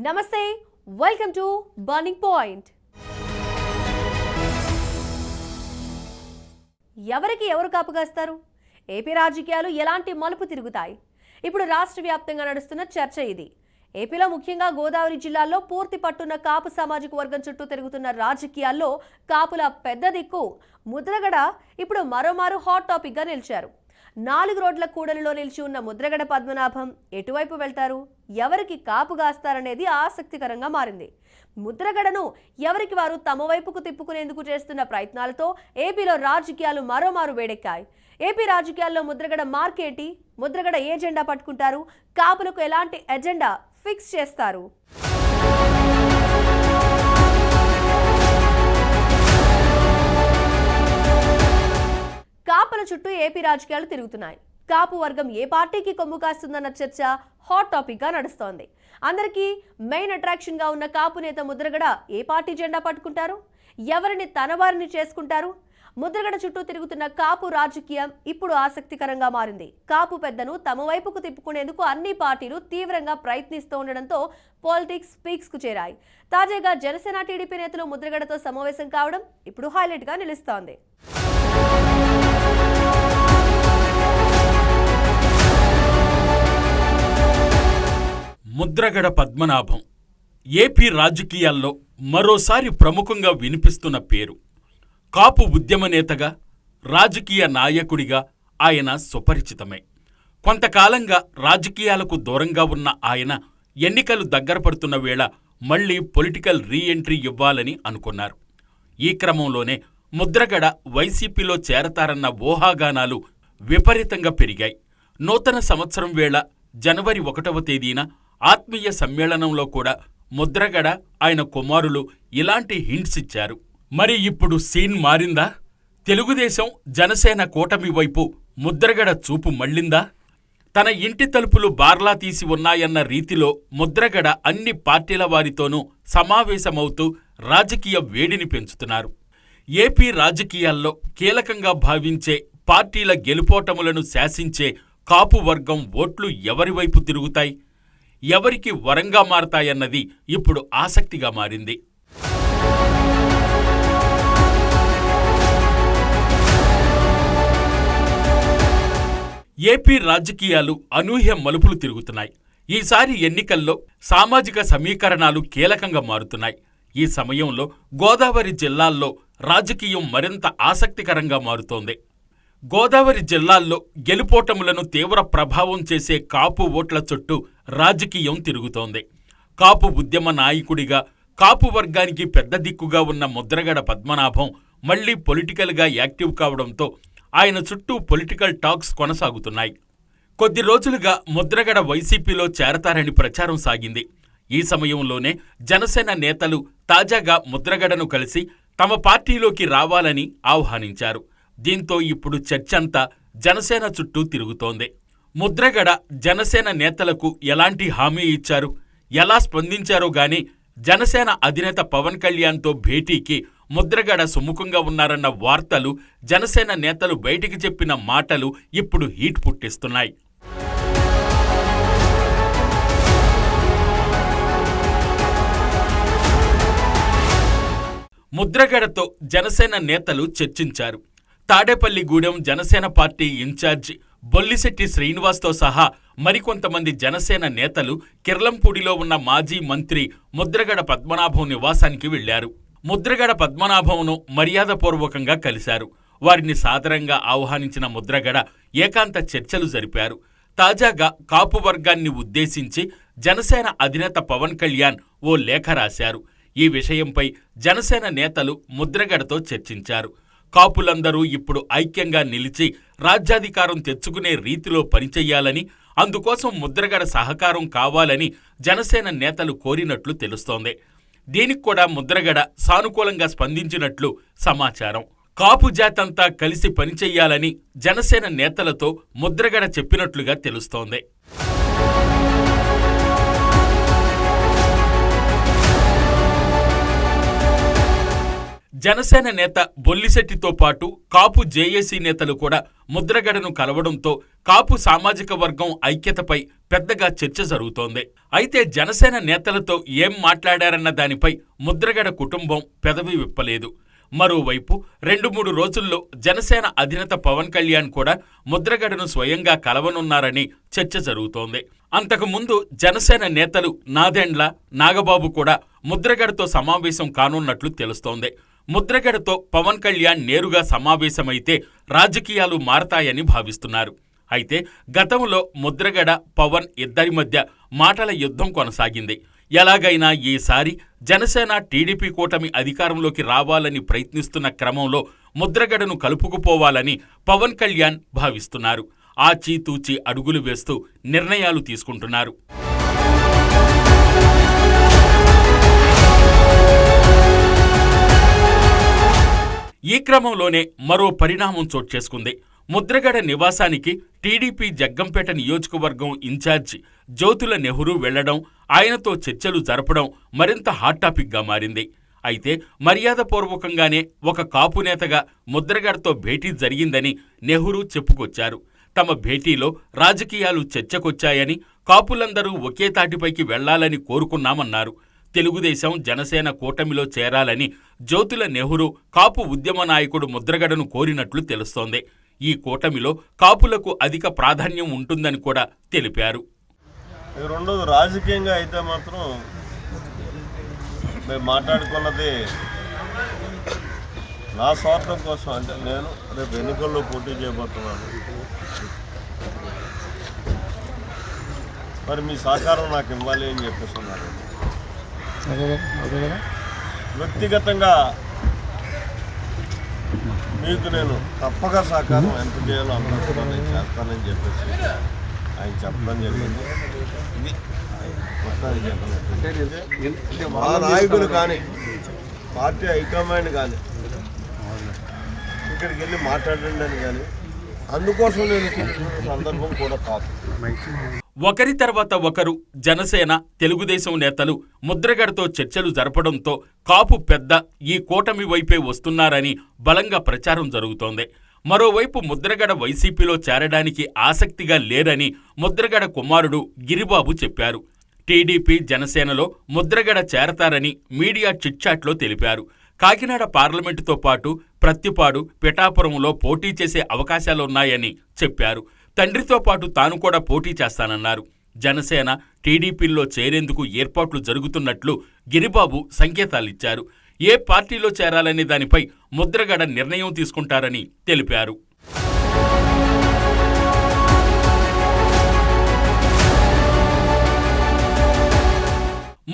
నమస్తే welcome to burning point. ఎవరికి ఎవరు కాపుగాస్తారు? ఏపీ రాజకీయాలు ఎలాంటి మలుపు తిరుగుతాయి? ఇప్పుడు రాష్ట్ర వ్యాప్తంగా నడుస్తున్న చర్చ ఇది. ఏపీలో ముఖ్యంగా గోదావరి జిల్లాలో పూర్తి పట్టున్న కాపు సామాజిక వర్గం చుట్టూ తిరుగుతున్న రాజకీయాల్లో కాపుల పెద్ద దిక్కు ముద్రగడ ఇప్పుడు మరోమారు హాట్ టాపిక్ గా నిలిచారు. 4 రోడ్ల కూడలిలో నిలిచి ఉన్న ముద్రగడ పద్మనాభం ఎటువైపు వెళ్తారు, ఎవరికి కాపుగాస్తారనేది ఆసక్తికరంగా మారింది. ముద్రగడను ఎవరికి వారు తమ వైపుకు తిప్పుకునేందుకు చేస్తున్న ప్రయత్నాలతో ఏపీలో రాజకీయాలు మరోమారు వేడెక్కాయి. ఏపీ రాజకీయాల్లో ముద్రగడ మార్కేటి, ముద్రగడ ఏ జెండా పట్టుకుంటారు, కాపులకు ఎలాంటి ఎజెండా ఫిక్స్ చేస్తారు? కాపుల చుట్టూ ఏపీ రాజకీయాలు తిరుగుతున్నాయి. కాపు వర్గం ఏ పార్టీకి కొమ్ము కాస్తుందన్న చర్చ హాట్ టాపిక్ గా నడుస్తోంది. అందరికీ మెయిన్ అట్రాక్షన్ గా ఉన్న కాపు నేత ముద్రగడ ఏ పార్టీ జెండా పట్టుకుంటారు, ఎవరిని తన వారిని చేసుకుంటారు? ముద్రగడ చుట్టూ తిరుగుతున్న కాపు రాజకీయం ఇప్పుడు ఆసక్తికరంగా మారింది. కాపు పెద్దను తమ వైపుకు తిప్పుకునేందుకు అన్ని పార్టీలు తీవ్రంగా ప్రయత్నిస్తూ ఉండడంతో పాలిటిక్స్ పీక్స్ కు చేరాయి. తాజాగా జనసేన టీడీపీ నేతలు ముద్రగడతో సమావేశం కావడం ఇప్పుడు హైలైట్ గా నిలుస్తోంది. ముద్రగడ పద్మనాభం ఏపీ రాజకీయాల్లో మరోసారి ప్రముఖంగా వినిపిస్తున్న పేరు. కాపు ఉద్యమ నేతగా, రాజకీయ నాయకుడిగా ఆయన సుపరిచితమే. కొంతకాలంగా రాజకీయాలకు దూరంగా ఉన్న ఆయన ఎన్నికలు దగ్గర పడుతున్న వేళ మళ్లీ పొలిటికల్ రీఎంట్రీ ఇవ్వాలని అనుకున్నారు. ఈ క్రమంలోనే ముద్రగడ వైసీపీలో చేరతారన్న ఊహాగానాలు విపరీతంగా పెరిగాయి. నూతన సంవత్సరం వేళ జనవరి 1వ తేదీన ఆత్మీయ సమ్మేళనంలో కూడా ముద్రగడ, ఆయన కుమారులు ఇలాంటి హింట్స్ ఇచ్చారు. మరి ఇప్పుడు సీన్ మారిందా? తెలుగుదేశం జనసేన కూటమి వైపు ముద్రగడ చూపు మళ్లిందా? తన ఇంటి తలుపులు బార్లా తీసి ఉన్నాయన్న రీతిలో ముద్రగడ అన్ని పార్టీల వారితోనూ సమావేశమవుతూ రాజకీయ వేడిని పెంచుతున్నారు. ఏపీ రాజకీయాల్లో కీలకంగా భావించే పార్టీల గెలుపోటములను శాసించే కాపు వర్గం ఓట్లు ఎవరివైపు తిరుగుతాయి, ఎవరికి వరంగా మారతాయన్నది ఇప్పుడు ఆసక్తిగా మారింది. ఏపీ రాజకీయాలు అనూహ్య మలుపులు తిరుగుతున్నాయి. ఈసారి ఎన్నికల్లో సామాజిక సమీకరణాలు కీలకంగా మారుతున్నాయి. ఈ సమయంలో గోదావరి జిల్లాల్లో రాజకీయం మరింత ఆసక్తికరంగా మారుతోంది. గోదావరి జిల్లాల్లో గెలుపోటములను తీవ్ర ప్రభావం చేసే కాపు ఓట్ల చుట్టూ రాజకీయం తిరుగుతోంది. కాపు ఉద్యమ నాయకుడిగా, కాపు వర్గానికి పెద్ద దిక్కుగా ఉన్న ముద్రగడ పద్మనాభం మళ్లీ పొలిటికల్గా యాక్టివ్ కావడంతో ఆయన చుట్టూ పొలిటికల్ టాక్స్ కొనసాగుతున్నాయి. కొద్ది రోజులుగా ముద్రగడ వైసీపీలో చేరతారని ప్రచారం సాగింది. ఈ సమయంలోనే జనసేన నేతలు తాజాగా ముద్రగడను కలిసి తమ పార్టీలోకి రావాలని ఆహ్వానించారు. దీంతో ఇప్పుడు చర్చంతా జనసేన చుట్టూ తిరుగుతోంది. ముద్రగడ జనసేన నేతలకు ఎలాంటి హామీ ఇచ్చారు, ఎలా స్పందించారో గాని జనసేన అధినేత పవన్ కళ్యాణ్తో భేటీకి ముద్రగడ సుముఖంగా ఉన్నారన్న వార్తలు, జనసేన నేతలు బయటికి చెప్పిన మాటలు ఇప్పుడు హీట్ పుట్టిస్తున్నాయి. ముద్రగడతో జనసేన నేతలు చర్చించారు. తాడేపల్లిగూడెం జనసేన పార్టీ ఇన్ఛార్జి బొల్లిశెట్టి శ్రీనివాస్తో సహా మరికొంతమంది జనసేన నేతలు కిర్లంపూడిలో ఉన్న మాజీ మంత్రి ముద్రగడ పద్మనాభం నివాసానికి వెళ్లారు. ముద్రగడ పద్మనాభంను మర్యాదపూర్వకంగా కలిశారు. వారిని సాదరంగా ఆహ్వానించిన ముద్రగడ ఏకాంత చర్చలు జరిపారు. తాజాగా కాపు వర్గాన్ని ఉద్దేశించి జనసేన అధినేత పవన్ కళ్యాణ్ ఓ లేఖ రాశారు. ఈ విషయంపై జనసేన నేతలు ముద్రగడతో చర్చించారు. కాపులందరూ ఇప్పుడు ఐక్యంగా నిలిచి రాజ్యాధికారం తెచ్చుకునే రీతిలో పనిచెయ్యాలని, అందుకోసం ముద్రగడ సహకారం కావాలని జనసేన నేతలు కోరినట్లు తెలుస్తోంది. దీనికి కూడా ముద్రగడ సానుకూలంగా స్పందించినట్లు సమాచారం. కాపు జాతంతా కలిసి పనిచెయ్యాలని జనసేన నేతలతో ముద్రగడ చెప్పినట్లుగా తెలుస్తోంది. జనసేన నేత బొల్లిశెట్టితో పాటు కాపు జేఏసీ నేతలు కూడా ముద్రగడను కలవడంతో కాపు సామాజిక వర్గం ఐక్యతపై పెద్దగా చర్చ జరుగుతోంది. అయితే జనసేన నేతలతో ఏం మాట్లాడారన్న దానిపై ముద్రగడ కుటుంబం పెదవి విప్పలేదు. మరోవైపు 2-3 రోజుల్లో జనసేన అధినేత పవన్ కళ్యాణ్ కూడా ముద్రగడను స్వయంగా కలవనున్నారని చర్చ జరుగుతోంది. అంతకుముందు జనసేన నేతలు నాదెండ్ల, నాగబాబు కూడా ముద్రగడతో సమావేశం కానున్నట్లు తెలుస్తోంది. ముద్రగడతో పవన్ కళ్యాణ్ నేరుగా సమావేశమైతే రాజకీయాలు మారతాయని భావిస్తున్నారు. అయితే గతంలో ముద్రగడ, పవన్ ఇద్దరి మధ్య మాటల యుద్ధం కొనసాగింది. ఎలాగైనా ఈసారి జనసేన టీడీపీ కూటమి అధికారంలోకి రావాలని ప్రయత్నిస్తున్న క్రమంలో ముద్రగడను కలుపుకుపోవాలని పవన్ కళ్యాణ్ భావిస్తున్నారు. ఆచితూచి అడుగులు వేస్తూ నిర్ణయాలు తీసుకుంటున్నారు. ఈ క్రమంలోనే మరో పరిణామం చోటు చేసుకుంది. ముద్రగడ నివాసానికి టీడీపీ జగ్గంపేట నియోజకవర్గం ఇన్ఛార్జి జ్యోతుల నెహ్రూ వెళ్లడం, ఆయనతో చర్చలు జరపడం మరింత హాట్ టాపిక్గా మారింది. అయితే మర్యాదపూర్వకంగానే ఒక కాపు నేతగా ముద్రగడతో భేటీ జరిగిందని నెహ్రూ చెప్పుకొచ్చారు. తమ భేటీలో రాజకీయాలు చర్చకొచ్చాయని, కాపులందరూ ఒకే తాటిపైకి వెళ్లాలని కోరుకున్నామన్నారు. తెలుగుదేశం, జనసేన కూటమిలో చేరాలని జ్యోతుల నెహ్రూ కాపు ఉద్యమ నాయకుడు ముద్రగడను కోరినట్లు తెలుస్తోంది. ఈ కూటమిలో కాపులకు అధిక ప్రాధాన్యం ఉంటుందని కూడా తెలిపారు. రెండోది రాజకీయంగా అయితే మాత్రం మేము మాట్లాడుకున్నది నా స్వార్థం కోసం. అంటే నేను రేపు ఎన్నికల్లో పోటీ చేయబోతున్నాను. మరి మీ సహకారం నాకు ఇవ్వాలి అని చెప్పేస్తున్నారు. వ్యక్తిగతంగా మీకు నేను తప్పక సహకారం ఎంత చేయాలో అంత నేను చేస్తానని చెప్పేసి ఆయన చెప్పడం జరిగింది. ఇది మొత్తానికి చెప్పలేదు. మా నాయకులు కానీ పార్టీ హైకమాండ్ కానీ ఇక్కడికి వెళ్ళి మాట్లాడండి అని కానీ అందుకోసం నేను సందర్భం కూడా కాదు. ఒకరి తర్వాత ఒకరు జనసేన, తెలుగుదేశం నేతలు ముద్రగడతో చర్చలు జరపడంతో కాపు పెద్ద ఈ కూటమి వైపే వస్తున్నారని బలంగా ప్రచారం జరుగుతోంది. మరోవైపు ముద్రగడ వైసీపీలో చేరడానికి ఆసక్తిగా లేరని ముద్రగడ కుమారుడు గిరిబాబు చెప్పారు. టీడీపీ, జనసేనలో ముద్రగడ చేరతారని మీడియా చిట్చాట్లో తెలిపారు. కాకినాడ పార్లమెంటుతో పాటు ప్రత్తిపాడు, పిఠాపురంలో పోటీ చేసే అవకాశాలున్నాయని చెప్పారు. తండ్రితో పాటు తాను కూడా పోటీ చేస్తానన్నారు. జనసేన, టీడీపీల్లో చేరేందుకు ఏర్పాట్లు జరుగుతున్నట్లు గిరిబాబు సంకేతాలిచ్చారు. ఏ పార్టీలో చేరాలనే దానిపై ముద్రగడ నిర్ణయం తీసుకుంటారని తెలిపారు.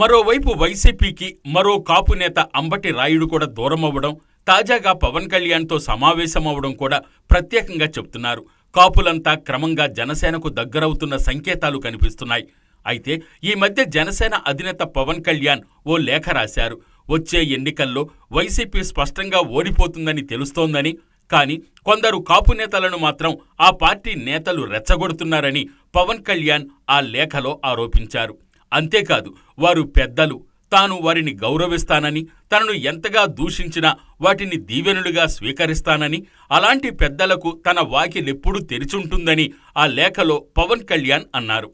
మరోవైపు వైసీపీకి మరో కాపు నేత అంబటి రాయుడు కూడా దూరమవ్వడం, తాజాగా పవన్ కళ్యాణ్తో సమావేశమవడం కూడా ప్రత్యేకంగా చెబుతున్నారు. కాపులంతా క్రమంగా జనసేనకు దగ్గరవుతున్న సంకేతాలు కనిపిస్తున్నాయి. అయితే ఈ మధ్య జనసేన అధినేత పవన్ కళ్యాణ్ ఓ లేఖ రాశారు. వచ్చే ఎన్నికల్లో వైసీపీ స్పష్టంగా ఓడిపోతుందని తెలుస్తోందని, కానీ కొందరు కాపు నేతలను మాత్రం ఆ పార్టీ నేతలు రెచ్చగొడుతున్నారని పవన్ కళ్యాణ్ ఆ లేఖలో ఆరోపించారు. అంతేకాదు, వారు పెద్దలు, తాను వారిని గౌరవిస్తానని, తనను ఎంతగా దూషించినా వాటిని దీవెనులుగా స్వీకరిస్తానని, అలాంటి పెద్దలకు తన వాకిలెప్పుడూ తెరిచుంటుందని ఆ లేఖలో పవన్ కళ్యాణ్ అన్నారు.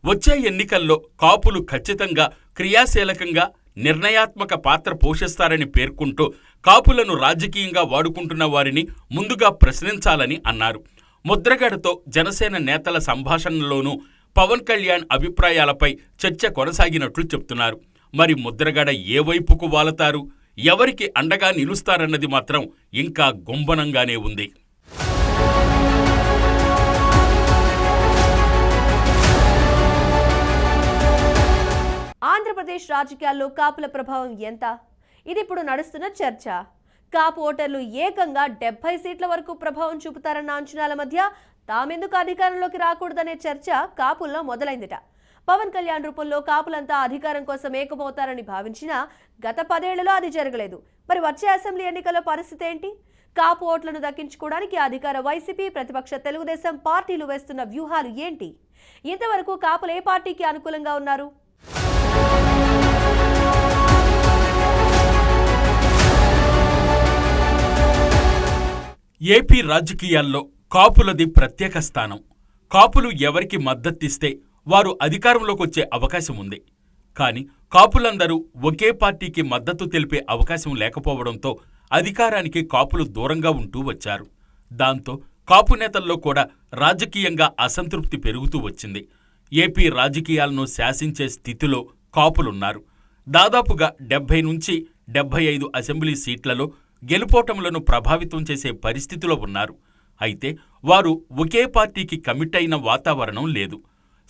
వచ్చే ఎన్నికల్లో కాపులు ఖచ్చితంగా క్రియాశీలకంగా నిర్ణయాత్మక పాత్ర పోషిస్తారని పేర్కొంటూ కాపులను రాజకీయంగా వాడుకుంటున్న వారిని ముందుగా ప్రశ్నించాలని అన్నారు. ముద్రగడతో జనసేన నేతల సంభాషణలోనూ పవన్ కళ్యాణ్ అభిప్రాయాలపై చర్చ కొనసాగినట్లు చెప్తున్నారు. మరి ముద్రగడ ఏ వైపుకు వాలతారు, ఎవరికి అండగా నిలుస్తారన్నది మాత్రం ఇంకా గుంభనంగానే ఉంది. ఆంధ్రప్రదేశ్ రాజకీయాల్లో కాపుల ప్రభావం ఎంత? ఇది ఇప్పుడు నడుస్తున్న చర్చ. కాపు ఓటర్లు ఏకంగా 70 సీట్ల వరకు ప్రభావం చూపుతారన్న అంచనాల మధ్య తామెందుకు అధికారంలోకి రాకూడదనే చర్చ కాపుల్లో మొదలైందిట. పవన్ కళ్యాణ్ రూపంలో కాపులంతా అధికారం కోసం ఏకమవుతారని భావించినా గత 10 ఏళ్లలో అది జరగలేదు. మరి వచ్చే అసెంబ్లీ ఎన్నికల్లో పరిస్థితి ఏంటి? కాపు ఓట్లను దక్కించుకోవడానికి అధికార వైసీపీ, ప్రతిపక్ష తెలుగుదేశం పార్టీలు వేస్తున్న వ్యూహాలు ఏంటి? ఇంతవరకు కాపులు ఏ పార్టీకి అనుకూలంగా ఉన్నారు? ఏపీ రాజకీయాల్లో కాపులది ప్రత్యేక స్థానం. కాపులు ఎవరికి మద్దతిస్తే వారు అధికారంలోకి వచ్చే అవకాశం ఉంది. కానీ కాపులందరూ ఒకే పార్టీకి మద్దతు తెలిపే అవకాశం లేకపోవడంతో అధికారానికి కాపులు దూరంగా ఉంటూ వచ్చారు. దాంతో కాపు నేతల్లో కూడా రాజకీయంగా అసంతృప్తి పెరుగుతూ వచ్చింది. ఏపీ రాజకీయాలను శాసించే స్థితిలో కాపులున్నారు. దాదాపుగా 70 నుంచి 75 అసెంబ్లీ సీట్లలో గెలుపోటములను ప్రభావితం చేసే పరిస్థితిలో ఉన్నారు. అయితే వారు ఒకే పార్టీకి కమిట్ అయిన వాతావరణం లేదు.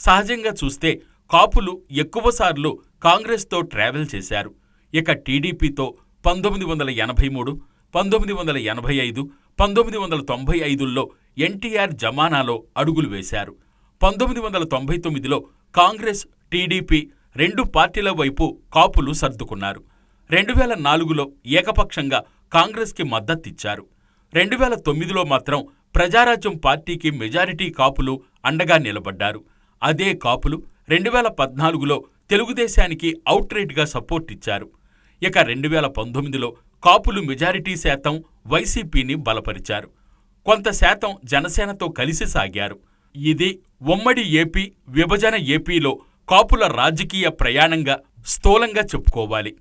సహజంగా చూస్తే కాపులు ఎక్కువసార్లు కాంగ్రెస్తో ట్రావెల్ చేశారు. ఇక టీడీపీతో 1983, 1985, 1995లో ఎన్టీఆర్ జమానాలో అడుగులు వేశారు. 1999లో కాంగ్రెస్, టీడీపీ 2 పార్టీల వైపు కాపులు సర్దుకున్నారు. 2004లో ఏకపక్షంగా కాంగ్రెస్కి మద్దతిచ్చారు. 2009లో మాత్రం ప్రజారాజ్యం పార్టీకి మెజారిటీ కాపులు అండగా నిలబడ్డారు. అదే కాపులు 2014లో తెలుగుదేశానికి అవుట్రైట్గా సపోర్ట్ ఇచ్చారు. ఇక 2019లో కాపులు మెజారిటీ శాతం వైసీపీని బలపరిచారు. కొంత శాతం జనసేనతో కలిసి సాగారు. ఇది ఉమ్మడి ఏపీ, విభజన ఏపీలో కాపుల రాజకీయ ప్రయాణంగా స్థూలంగా చెప్పుకోవాలి.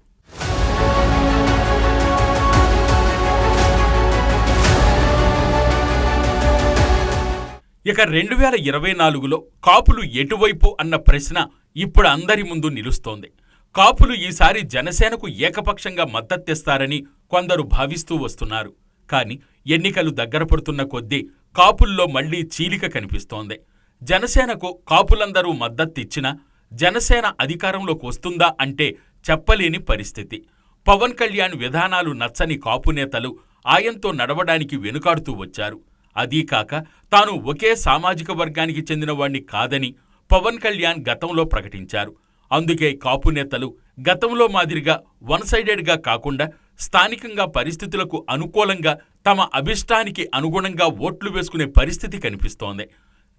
ఇక 2024లో కాపులు ఎటువైపు అన్న ప్రశ్న ఇప్పుడు అందరి ముందు నిలుస్తోంది. కాపులు ఈసారి జనసేనకు ఏకపక్షంగా మద్దతిస్తారని కొందరు భావిస్తూ వస్తున్నారు. కానీ ఎన్నికలు దగ్గర పడుతున్న కొద్దీ కాపుల్లో మళ్లీ చీలిక కనిపిస్తోంది. జనసేనకు కాపులందరూ మద్దతిచ్చినా జనసేన అధికారంలోకి వస్తుందా అంటే చెప్పలేని పరిస్థితి. పవన్ కళ్యాణ్ విధానాలు నచ్చని కాపు నేతలు ఆయనతో నడవడానికి వెనుకాడుతూ వచ్చారు. అదీకాక తాను ఒకే సామాజిక వర్గానికి చెందినవాణ్ణి కాదని పవన్ కళ్యాణ్ గతంలో ప్రకటించారు. అందుకే కాపు నేతలు గతంలో మాదిరిగా వన్ సైడెడ్గా కాకుండా స్థానికంగా పరిస్థితులకు అనుకూలంగా తమ అభిష్టానికి అనుగుణంగా ఓట్లు వేసుకునే పరిస్థితి కనిపిస్తోంది.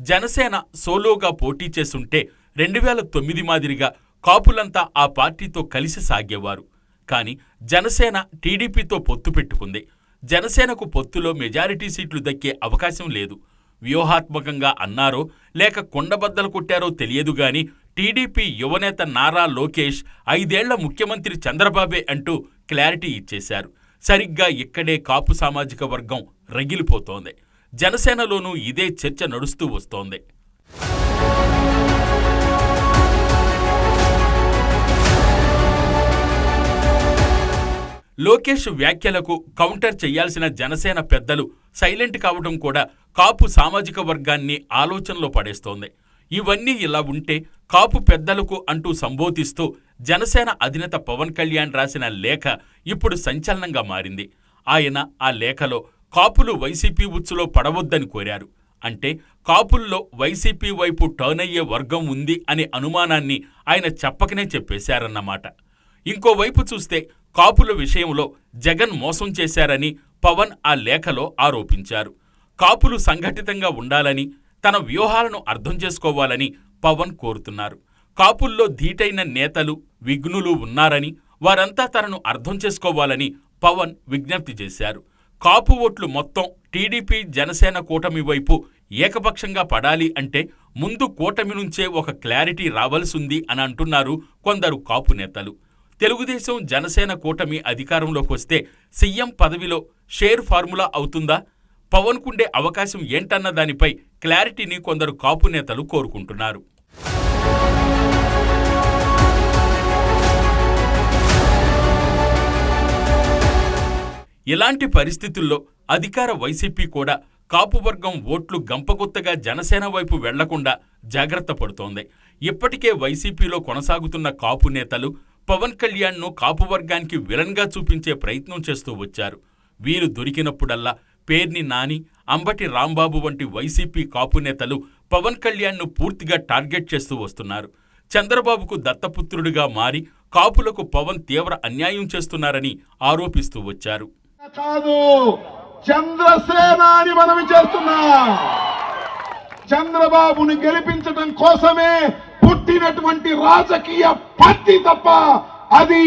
జనసేన సోలోగా పోటీ చేసుంటే 2009 మాదిరిగా కాపులంతా ఆ పార్టీతో కలిసి సాగేవారు. కానీ జనసేన టీడీపీతో పొత్తు పెట్టుకుంది. జనసేనకు పొత్తులో మెజారిటీ సీట్లు దక్కే అవకాశం లేదు. వ్యూహాత్మకంగా అన్నారో లేక కొండబద్దలు కొట్టారో తెలియదుగాని టీడీపీ యువనేత నారా లోకేష్ 5 ఏళ్ల ముఖ్యమంత్రి చంద్రబాబే అంటూ క్లారిటీ ఇచ్చేశారు. సరిగ్గా ఇక్కడే కాపు సామాజిక వర్గం రగిలిపోతోంది. జనసేనలోనూ ఇదే చర్చ నడుస్తూ వస్తోంది. లోకేష్ వ్యాఖ్యలకు కౌంటర్ చేయాల్సిన జనసేన పెద్దలు సైలెంట్ కావడం కూడా కాపు సామాజిక వర్గాన్ని ఆలోచనలో పడేస్తోంది. ఇవన్నీ ఇలా ఉంటే కాపు పెద్దలకు అంటూ సంబోధిస్తూ జనసేన అధినేత పవన్ కళ్యాణ్ రాసిన లేఖ ఇప్పుడు సంచలనంగా మారింది. ఆయన ఆ లేఖలో కాపులు వైసీపీ ఉచ్చులో పడవద్దని కోరారు. అంటే కాపుల్లో వైసీపీ వైపు టర్న్ అయ్యే వర్గం ఉంది అనే అనుమానాన్ని ఆయన చెప్పకనే చెప్పేశారన్నమాట. ఇంకోవైపు చూస్తే కాపుల విషయంలో జగన్ మోసం చేశారని పవన్ ఆ లేఖలో ఆరోపించారు. కాపులు సంఘటితంగా ఉండాలని, తన వ్యూహాలను అర్థం చేసుకోవాలని పవన్ కోరుతున్నారు. కాపుల్లో ధీటైన నేతలు, విఘ్నులు ఉన్నారని, వారంతా తనను అర్థం చేసుకోవాలని పవన్ విజ్ఞప్తి చేశారు. కాపు ఓట్లు మొత్తం టీడీపీ జనసేన కూటమి వైపు ఏకపక్షంగా పడాలి అంటే ముందు కూటమి నుంచే ఒక క్లారిటీ రావాల్సింది అని అంటున్నారు కొందరు కాపు నేతలు. తెలుగుదేశం జనసేన కూటమి అధికారంలోకి వస్తే సీఎం పదవిలో షేర్ ఫార్ములా అవుతుందా? పవన్కుండే అవకాశం ఏంటన్న దానిపై క్లారిటీని కొందరు కాపు నేతలు కోరుకుంటున్నారు. ఇలాంటి పరిస్థితుల్లో అధికార వైసీపీ కూడా కాపు వర్గం ఓట్లు గంపగుత్తగా జనసేన వైపు వెళ్లకుండా జాగ్రత్త పడుతోంది. ఇప్పటికే వైసీపీలో కొనసాగుతున్న కాపు నేతలు పవన్ కళ్యాణ్ను కాపు వర్గానికి విలన్గా చూపించే ప్రయత్నం చేస్తూ వచ్చారు. వీరు దొరికినప్పుడల్లా పేర్ని నాని, అంబటి రాంబాబు వంటి వైసీపీ కాపు నేతలు పవన్ కళ్యాణ్ను పూర్తిగా టార్గెట్ చేస్తూ వస్తున్నారు. చంద్రబాబుకు దత్తపుత్రుడిగా మారి కాపులకు పవన్ తీవ్ర అన్యాయం చేస్తున్నారని ఆరోపిస్తూ వచ్చారు. కాదు, చంద్రసేన అని మనవి చేస్తున్నాం. చంద్రబాబుని గెలిపించడం కోసమే పుట్టినటువంటి రాజకీయ పార్టీ తప్ప అది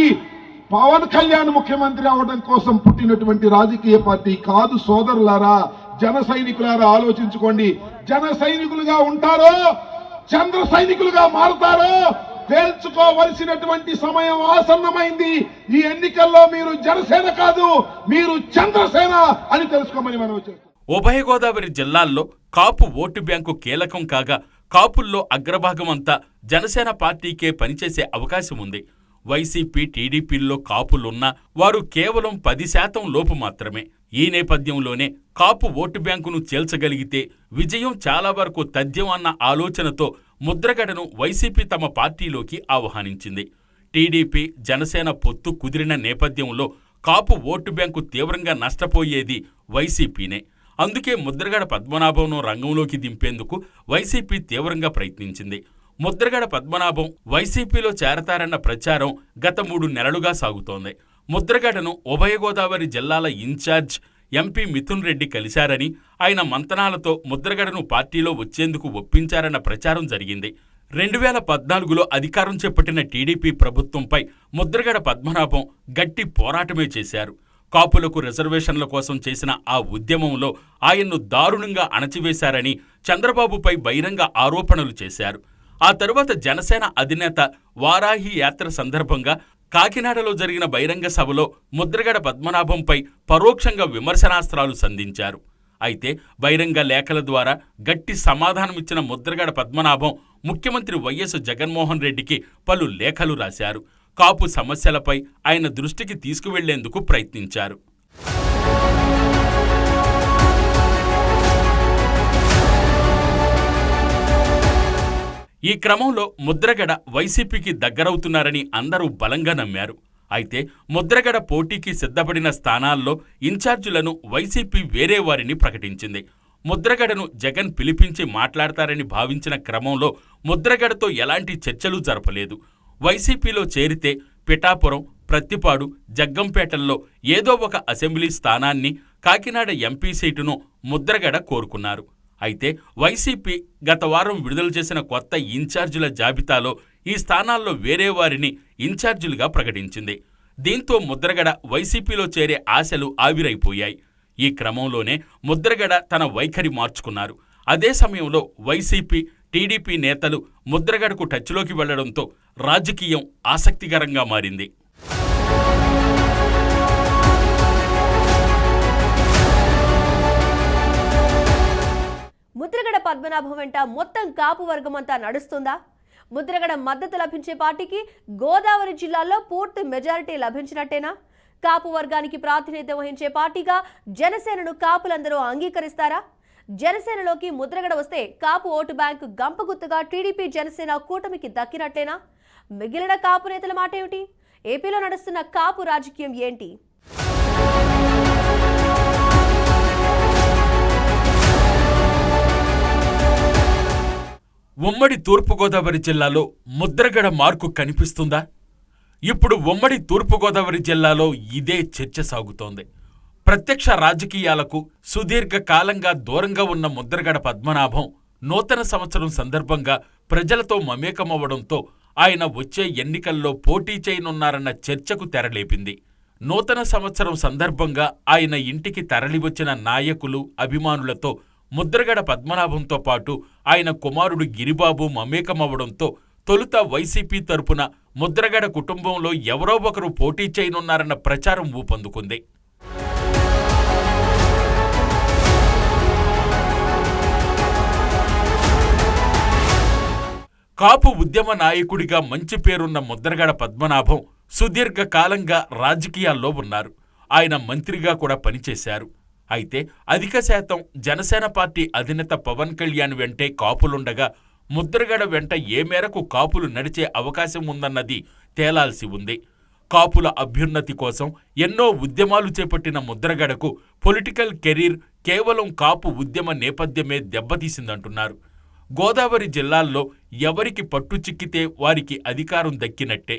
పవన్ కళ్యాణ్ ముఖ్యమంత్రి అవడం కోసం పుట్టినటువంటి రాజకీయ పార్టీ కాదు. సోదరులారా, జన సైనికులారా ఆలోచించుకోండి. జన సైనికులుగా ఉంటారో చంద్ర సైనికులుగా మారుతారో తేల్చుకోవలసినటువంటి సమయం ఆసన్నమైంది. ఈ ఎన్నికల్లో మీరు జనసేన కాదు, మీరు చంద్రసేన అని తెలుసుకోమని మనం చేస్తాం. ఉభయ గోదావరి జిల్లాల్లో కాపు ఓటు బ్యాంకు కీలకం కాగా కాపుల్లో అగ్రభాగం అంతా జనసేన పార్టీకే పనిచేసే అవకాశం ఉంది. వైసీపీ టీడీపీల్లో కాపులున్నా వారు కేవలం 10% లోపు మాత్రమే. ఈ నేపథ్యంలోనే కాపు ఓటు బ్యాంకును చేల్చగలిగితే విజయం చాలా వరకు తథ్యం అన్న ఆలోచనతో ముద్రగడను వైసీపీ తమ పార్టీలోకి ఆహ్వానించింది. టీడీపీ జనసేన పొత్తు కుదిరిన నేపథ్యంలో కాపు ఓటు బ్యాంకు తీవ్రంగా నష్టపోయేది వైసీపీనే. అందుకే ముద్రగడ పద్మనాభంను రంగంలోకి దింపేందుకు వైసీపీ తీవ్రంగా ప్రయత్నించింది. ముద్రగడ పద్మనాభం వైసీపీలో చేరతారన్న ప్రచారం గత 3 నెలలుగా సాగుతోంది. ముద్రగడను ఉభయ గోదావరి జిల్లాల ఇన్ఛార్జ్ ఎంపీ మిథున్ రెడ్డి కలిశారని, ఆయన మంతనాలతో ముద్రగడను పార్టీలో వచ్చేందుకు ఒప్పించారన్న ప్రచారం జరిగింది. 2014లో అధికారం చేపట్టిన టీడీపీ ప్రభుత్వంపై ముద్రగడ పద్మనాభం గట్టి పోరాటమే చేశారు. కాపులకు రిజర్వేషన్ల కోసం చేసిన ఆ ఉద్యమంలో ఆయన్ను దారుణంగా అణచివేశారని చంద్రబాబుపై బహిరంగ ఆరోపణలు చేశారు. ఆ తరువాత జనసేన అధినేత వారాహి యాత్ర సందర్భంగా కాకినాడలో జరిగిన బహిరంగ సభలో ముద్రగడ పద్మనాభంపై పరోక్షంగా విమర్శనాస్త్రాలు సంధించారు. అయితే బహిరంగ లేఖల ద్వారా గట్టి సమాధానమిచ్చిన ముద్రగడ పద్మనాభం ముఖ్యమంత్రి వైఎస్ జగన్మోహన్ రెడ్డికి పలు లేఖలు రాశారు. కాపు సమస్యలపై ఆయన దృష్టికి తీసుకువెళ్లేందుకు ప్రయత్నించారు. ఈ క్రమంలో ముద్రగడ వైసీపీకి దగ్గరవుతున్నారని అందరూ బలంగా నమ్మారు. అయితే ముద్రగడ పోటీకి సిద్ధపడిన స్థానాల్లో ఇన్ఛార్జీలను వైసీపీ వేరే వారిని ప్రకటించింది. ముద్రగడను జగన్ పిలిపించి మాట్లాడతారని భావించిన క్రమంలో ముద్రగడతో ఎలాంటి చర్చలు జరపలేదు. వైసీపీలో చేరితే పిఠాపురం, ప్రత్తిపాడు, జగ్గంపేటల్లో ఏదో ఒక అసెంబ్లీ స్థానాన్ని, కాకినాడ ఎంపీ సీటును ముద్రగడ కోరుకున్నారు. అయితే వైసీపీ గత వారం విడుదల చేసిన కొత్త ఇన్ఛార్జీల జాబితాలో ఈ స్థానాల్లో వేరే వారిని ఇన్ఛార్జీలుగా ప్రకటించింది. దీంతో ముద్రగడ వైసీపీలో చేరే ఆశలు ఆవిరైపోయాయి. ఈ క్రమంలోనే ముద్రగడ తన వైఖరి మార్చుకున్నారు. అదే సమయంలో వైసీపీ, టీడీపీ నేతలు ముద్రగడకు టచ్లోకి వెళ్లడంతో రాజకీయం ఆసక్తికరంగా మారింది. ముద్రగడ పద్మనాభం వెంట మొత్తం కాపు వర్గమంతా నడుస్తుందా? ముద్రగడ మద్దతు లభించే పార్టీకి గోదావరి జిల్లాల్లో పూర్తి మెజారిటీ లభించినట్టేనా? కాపు వర్గానికి ప్రాతినిధ్యం వహించే పార్టీగా జనసేనను కాపులందరూ అంగీకరిస్తారా? జనసేనలోకి ముద్రగడ వస్తే కాపు ఓటు బ్యాంకు గంపగుత్తగా టీడీపీ జనసేన కూటమికి దక్కినట్టేనా? మిగిలిన కాపు నేతల మాట ఏమిటి? ఏపీలో నడుస్తున్న కాపు రాజకీయం ఏంటి? ఉమ్మడి తూర్పుగోదావరి జిల్లాలో ముద్రగడ మార్కు కనిపిస్తుందా? ఇప్పుడు ఉమ్మడి తూర్పుగోదావరి జిల్లాలో ఇదే చర్చ సాగుతోంది. ప్రత్యక్ష రాజకీయాలకు సుదీర్ఘకాలంగా దూరంగా ఉన్న ముద్రగడ పద్మనాభం నూతన సంవత్సరం సందర్భంగా ప్రజలతో మమేకమవ్వడంతో ఆయన వచ్చే ఎన్నికల్లో పోటీ చేయనున్నారన్న చర్చకు తెరలేపింది. నూతన సంవత్సరం సందర్భంగా ఆయన ఇంటికి తరలివచ్చిన నాయకులు, అభిమానులతో ముద్రగడ పద్మనాభంతో పాటు ఆయన కుమారుడు గిరిబాబు మమేకమవ్వడంతో తొలుత వైసీపీ తరపున ముద్రగడ కుటుంబంలో ఎవరో ఒకరు పోటీ చేయనున్నారన్న ప్రచారం ఊపందుకుంది. కాపు ఉద్యమ నాయకుడిగా మంచి పేరున్న ముద్రగడ పద్మనాభం సుదీర్ఘకాలంగా రాజకీయాల్లో ఉన్నారు. ఆయన మంత్రిగా కూడా పనిచేశారు. అయితే అధిక శాతం జనసేన పార్టీ అధినేత పవన్ కళ్యాణ్ వెంటే కాపులుండగా ముద్రగడ వెంట ఏ మేరకు కాపులు నడిచే అవకాశం ఉందన్నది తేలాల్సి ఉంది. కాపుల అభ్యున్నతి కోసం ఎన్నో ఉద్యమాలు చేపట్టిన ముద్రగడకు పొలిటికల్ కెరీర్ కేవలం కాపు ఉద్యమ నేపథ్యమే దెబ్బతీసిందంటున్నారు. గోదావరి జిల్లాల్లో ఎవరికి పట్టు చిక్కితే వారికి అధికారం దక్కినట్టే.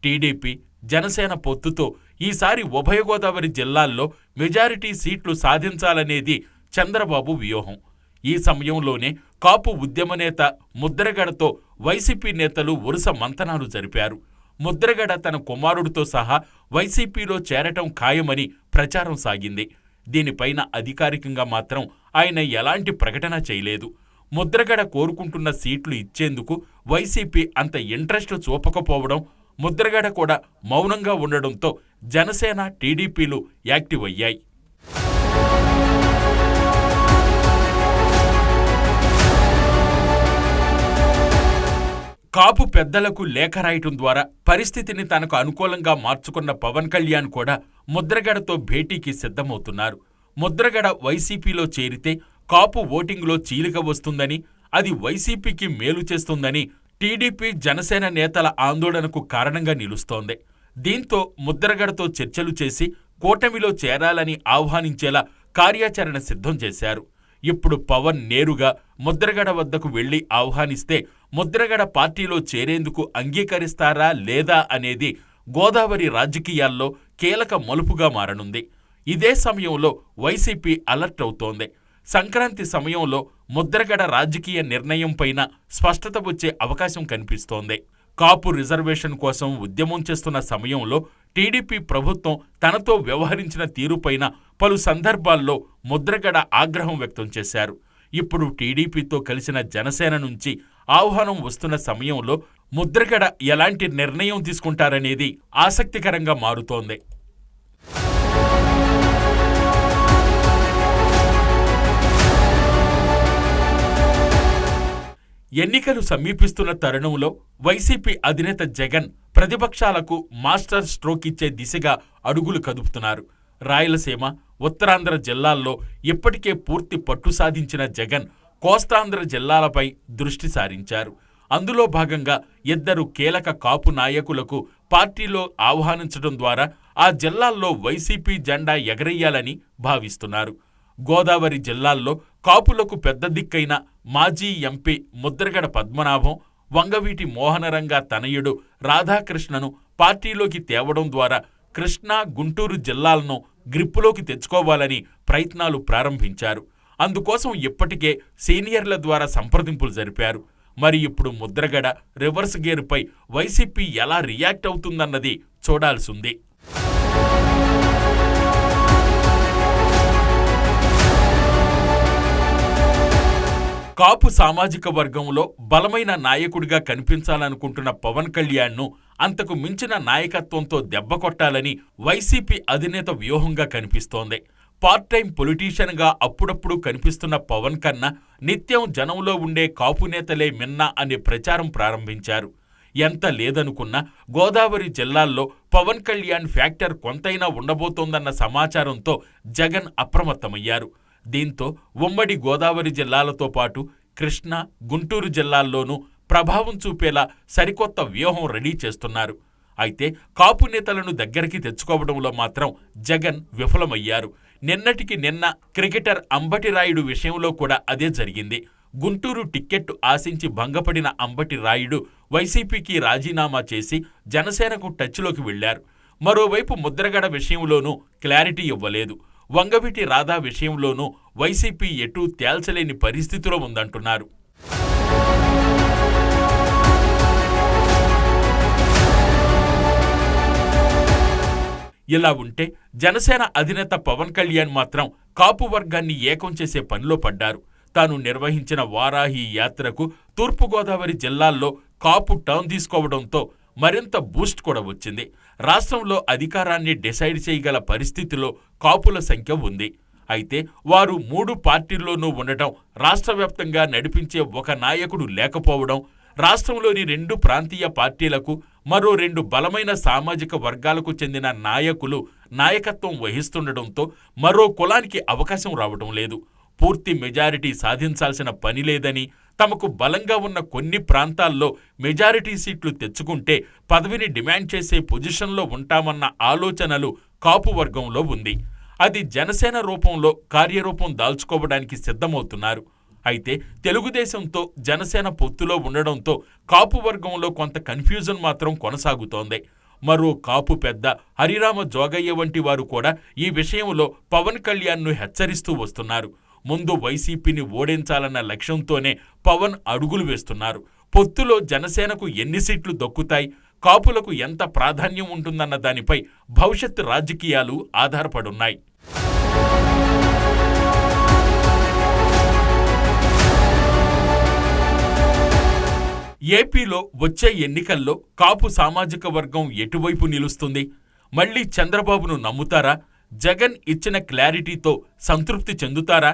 టీడీపీ, జనసేన పొత్తుతో ఈసారి ఉభయ గోదావరి జిల్లాల్లో మెజారిటీ సీట్లు సాధించాలనేది చంద్రబాబు వ్యూహం. ఈ సమయంలోనే కాపు ఉద్యమ నేత ముద్రగడతో వైసీపీ నేతలు వరుస మంతనాలు జరిపారు. ముద్రగడ తన కుమారుడితో సహా వైసీపీలో చేరటం ఖాయమని ప్రచారం సాగింది. దీనిపైన అధికారికంగా మాత్రం ఆయన ఎలాంటి ప్రకటన చేయలేదు. ముద్రగడ కోరుకుంటున్న సీట్లు ఇచ్చేందుకు వైసీపీ అంత ఇంట్రెస్ట్ చూపకపోవడం, ముద్రగడ కూడా మౌనంగా ఉండడంతో జనసేన, టీడీపీలు యాక్టివ్ అయ్యాయి. కాపు పెద్దలకు లేఖ రాయటం ద్వారా పరిస్థితిని తనకు అనుకూలంగా మార్చుకున్న పవన్ కళ్యాణ్ కూడా ముద్రగడతో భేటీకి సిద్ధమవుతున్నారు. ముద్రగడ వైసీపీలో చేరితే కాపు ఓటింగ్లో చీలిక వస్తుందని, అది వైసీపీకి మేలు చేస్తుందని టీడీపీ, జనసేన నేతల ఆందోళనకు కారణంగా నిలుస్తోంది. దీంతో ముద్రగడతో చర్చలు చేసి కూటమిలో చేరాలని ఆహ్వానించేలా కార్యాచరణ సిద్ధం చేశారు. ఇప్పుడు పవన్ నేరుగా ముద్రగడ వద్దకు వెళ్లి ఆహ్వానిస్తే ముద్రగడ పార్టీలో చేరేందుకు అంగీకరిస్తారా లేదా అనేది గోదావరి రాజకీయాల్లో కీలక మలుపుగా మారనుంది. ఇదే సమయంలో వైసీపీ అలర్ట్ అవుతోంది. సంక్రాంతి సమయంలో ముద్రగడ రాజకీయ నిర్ణయంపైన స్పష్టత వచ్చే అవకాశం కనిపిస్తోంది. కాపు రిజర్వేషన్ కోసం ఉద్యమం చేస్తున్న సమయంలో టీడీపీ ప్రభుత్వం తనతో వ్యవహరించిన తీరుపైన పలు సందర్భాల్లో ముద్రగడ ఆగ్రహం వ్యక్తం చేశారు. ఇప్పుడు టీడీపీతో కలిసిన జనసేన నుంచి ఆహ్వానం వస్తున్న సమయంలో ముద్రగడ ఎలాంటి నిర్ణయం తీసుకుంటారనేది ఆసక్తికరంగా మారుతోంది. ఎన్నికలు సమీపిస్తున్న తరుణంలో వైసీపీ అధినేత జగన్ ప్రతిపక్షాలకు మాస్టర్ స్ట్రోక్ ఇచ్చే దిశగా అడుగులు కదుపుతున్నారు. రాయలసీమ, ఉత్తరాంధ్ర జిల్లాల్లో ఇప్పటికే పూర్తి పట్టు సాధించిన జగన్ కోస్తాంధ్ర జిల్లాలపై దృష్టి సారించారు. అందులో భాగంగా 2 కీలక కాపు నాయకులకు పార్టీలో ఆహ్వానించడం ద్వారా ఆ జిల్లాల్లో వైసీపీ జెండా ఎగరేయాలని భావిస్తున్నారు. గోదావరి జిల్లాల్లో కాపులకు పెద్ద దిక్కైన మాజీ ఎంపీ ముద్రగడ పద్మనాభం, వంగవీటి మోహనరంగ తనయుడు రాధాకృష్ణను పార్టీలోకి తేవడం ద్వారా కృష్ణా, గుంటూరు జిల్లాలను గ్రిప్పులోకి తెచ్చుకోవాలని ప్రయత్నాలు ప్రారంభించారు. అందుకోసం ఇప్పటికే సీనియర్ల ద్వారా సంప్రదింపులు జరిపారు. మరి ఇప్పుడు ముద్రగడ రివర్స్ గేరుపై వైసీపీ ఎలా రియాక్ట్ అవుతుందన్నది చూడాల్సింది. కాపు సామాజిక వర్గంలో బలమైన నాయకుడిగా కనిపించాలనుకుంటున్న పవన్ కళ్యాణ్ను అంతకు మించిన నాయకత్వంతో దెబ్బకొట్టాలని వైసీపీ అధినేత వ్యూహంగా కనిపిస్తోంది. పార్ట్ టైం పొలిటీషియన్గా అప్పుడప్పుడు కనిపిస్తున్న పవన్ కన్నా నిత్యం జనంలో ఉండే కాపు నేతలే మిన్నా అనే ప్రచారం ప్రారంభించారు. ఎంత లేదనుకున్నా గోదావరి జిల్లాల్లో పవన్ కళ్యాణ్ ఫ్యాక్టర్ కొంతైనా ఉండబోతోందన్న సమాచారంతో జగన్ అప్రమత్తమయ్యారు. దీంతో ఉమ్మడి గోదావరి జిల్లాలతో పాటు కృష్ణా, గుంటూరు జిల్లాల్లోనూ ప్రభావం చూపేలా సరికొత్త వ్యూహం రెడీ చేస్తున్నారు. అయితే కాపు నేతలను దగ్గరికి తెచ్చుకోవడంలో మాత్రం జగన్ విఫలమయ్యారు. నిన్నటికి నిన్న క్రికెటర్ అంబటి రాయుడు విషయంలో కూడా అదే జరిగింది. గుంటూరు టిక్కెట్టు ఆశించి భంగపడిన అంబటి రాయుడు వైసీపీకి రాజీనామా చేసి జనసేనకు టచ్లోకి వెళ్లారు. మరోవైపు ముద్రగడ విషయంలోనూ క్లారిటీ ఇవ్వలేదు. వంగవీటి రాధా విషయంలోనూ వైసీపీ ఎటూ తేల్చలేని పరిస్థితిలో ఉందంటున్నారు. ఇలా ఉంటే జనసేన అధినేత పవన్ కళ్యాణ్ మాత్రం కాపు వర్గాన్ని ఏకం చేసే పనిలో పడ్డారు. తాను నిర్వహించిన వారాహి యాత్రకు తూర్పుగోదావరి జిల్లాల్లో కాపు టర్న్ తీసుకోవడంతో మరింత బూస్ట్ కూడా వచ్చింది. రాష్ట్రంలో అధికారాన్ని డిసైడ్ చేయగల పరిస్థితిలో కాపుల సంఖ్య ఉంది. అయితే వారు 3 పార్టీల్లోనూ ఉండటం, రాష్ట్ర వ్యాప్తంగా నడిపించే ఒక నాయకుడు లేకపోవడం, రాష్ట్రంలోని 2 ప్రాంతీయ పార్టీలకు మరో 2 బలమైన సామాజిక వర్గాలకు చెందిన నాయకులు నాయకత్వం వహిస్తుండటంతో మరో కులానికి అవకాశం రావడం లేదు. పూర్తి మెజారిటీ సాధించాల్సిన పని లేదని, తమకు బలంగా ఉన్న కొన్ని ప్రాంతాల్లో మెజారిటీ సీట్లు తెచ్చుకుంటే పదవిని డిమాండ్ చేసే పొజిషన్లో ఉంటామన్న ఆలోచనలు కాపు వర్గంలో ఉంది. అది జనసేన రూపంలో కార్యరూపం దాల్చుకోవడానికి సిద్ధమవుతున్నారు. అయితే తెలుగుదేశంతో జనసేన పొత్తులో ఉండడంతో కాపు వర్గంలో కొంత కన్ఫ్యూజన్ మాత్రం కొనసాగుతోంది. మరో కాపు పెద్ద హరిరామ జోగయ్య వంటి వారు కూడా ఈ విషయంలో పవన్ కళ్యాణ్ను హెచ్చరిస్తూ వస్తున్నారు. ముందు వైసీపీని ఓడించాలన్న లక్ష్యంతోనే పవన్ అడుగులు వేస్తున్నారు. పొత్తులో జనసేనకు ఎన్ని సీట్లు దక్కుతాయి, కాపులకు ఎంత ప్రాధాన్యం ఉంటుందన్న దానిపై భవిష్యత్ రాజకీయాలు ఆధారపడున్నాయి. ఏపీలో వచ్చే ఎన్నికల్లో కాపు సామాజిక వర్గం ఎటువైపు నిలుస్తుంది? మళ్లీ చంద్రబాబును నమ్ముతారా? జగన్ ఇచ్చిన క్లారిటీతో సంతృప్తి చెందుతారా?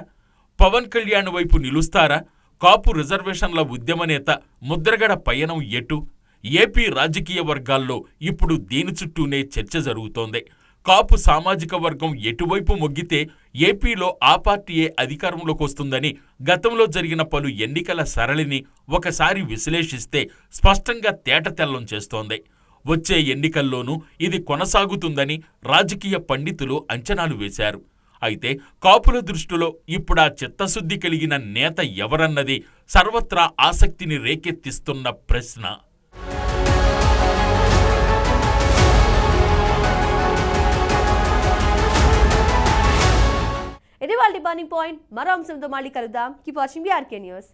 పవన్ కళ్యాణ్ వైపు నిలుస్తారా? కాపు రిజర్వేషన్ల ఉద్యమ నేత ముద్రగడ పయనం ఎటు? ఏపీ రాజకీయ వర్గాల్లో ఇప్పుడు దీని చుట్టూనే చర్చ జరుగుతోంది. కాపు సామాజిక వర్గం ఎటువైపు మొగ్గితే ఏపీలో ఆ పార్టీయే అధికారంలోకి వస్తుందని గతంలో జరిగిన పలు ఎన్నికల సరళిని ఒకసారి విశ్లేషిస్తే స్పష్టంగా తేటతెల్లం చేస్తోంది. వచ్చే ఎన్నికల్లోనూ ఇది కొనసాగుతుందని రాజకీయ పండితులు అంచనాలు వేశారు. అయితే కాపుల దృష్టిలో ఇప్పుడా చిత్తశుద్ధి కలిగిన నేత ఎవరన్నది సర్వత్రా ఆసక్తిని రేకెత్తిస్తున్న ప్రశ్న. ఇది వాళ్ళ బర్నింగ్ పాయింట్. మరో అంశంతో మళ్ళీ కలుద్దాం. Keep watching BRK news.